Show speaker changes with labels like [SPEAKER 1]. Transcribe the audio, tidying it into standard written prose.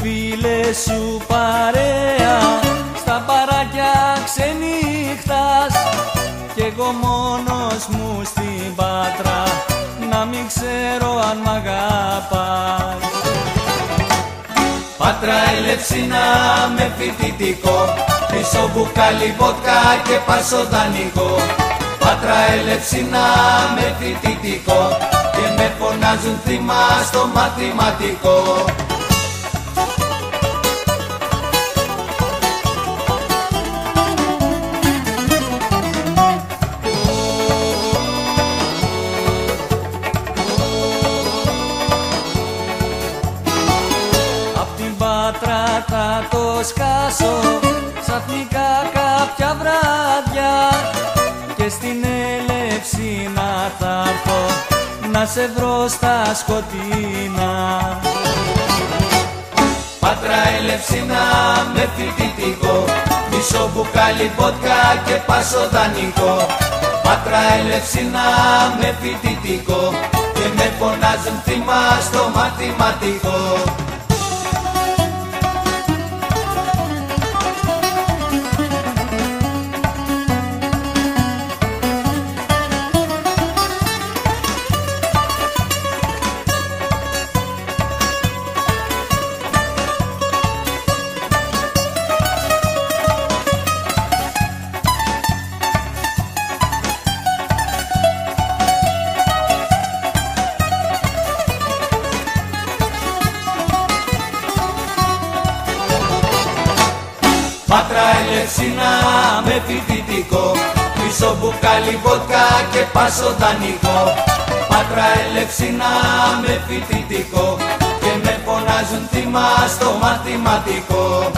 [SPEAKER 1] φίλες σου παρέα, στα παράκια ξενύχτας κι εγώ μόνος μου στην Πάτρα να μην ξέρω αν μ' αγαπάς. Πάτρα Ελευσίνα με φοιτητικό, πίσω μπουκάλι βότκα και πάσο δανεικό. Πάτρα Ελευσίνα με φοιτητικό και με φωνάζουν θύμα στο μαθηματικό. Απ' την Πάτρα θα το σκάσω ξαφνικά κάποια βράδια και στην Ελευσίνα θα έρθω να σε βρω στα σκοτεινά. Πάτρα Ελευσίνα με φοιτητικό, μισό μπουκάλι βότκα και πάσο δανεικό. Πάτρα Ελευσίνα με φοιτητικό και με φωνάζουν θύμα στο μαθηματικό. Πάτρα Ελευσίνα με φοιτητικό, μισό μπουκάλι βότκα και πάσο δανεικό. Πάτρα Ελευσίνα με φοιτητικό και με φωνάζουν θύμα στο μαθηματικό.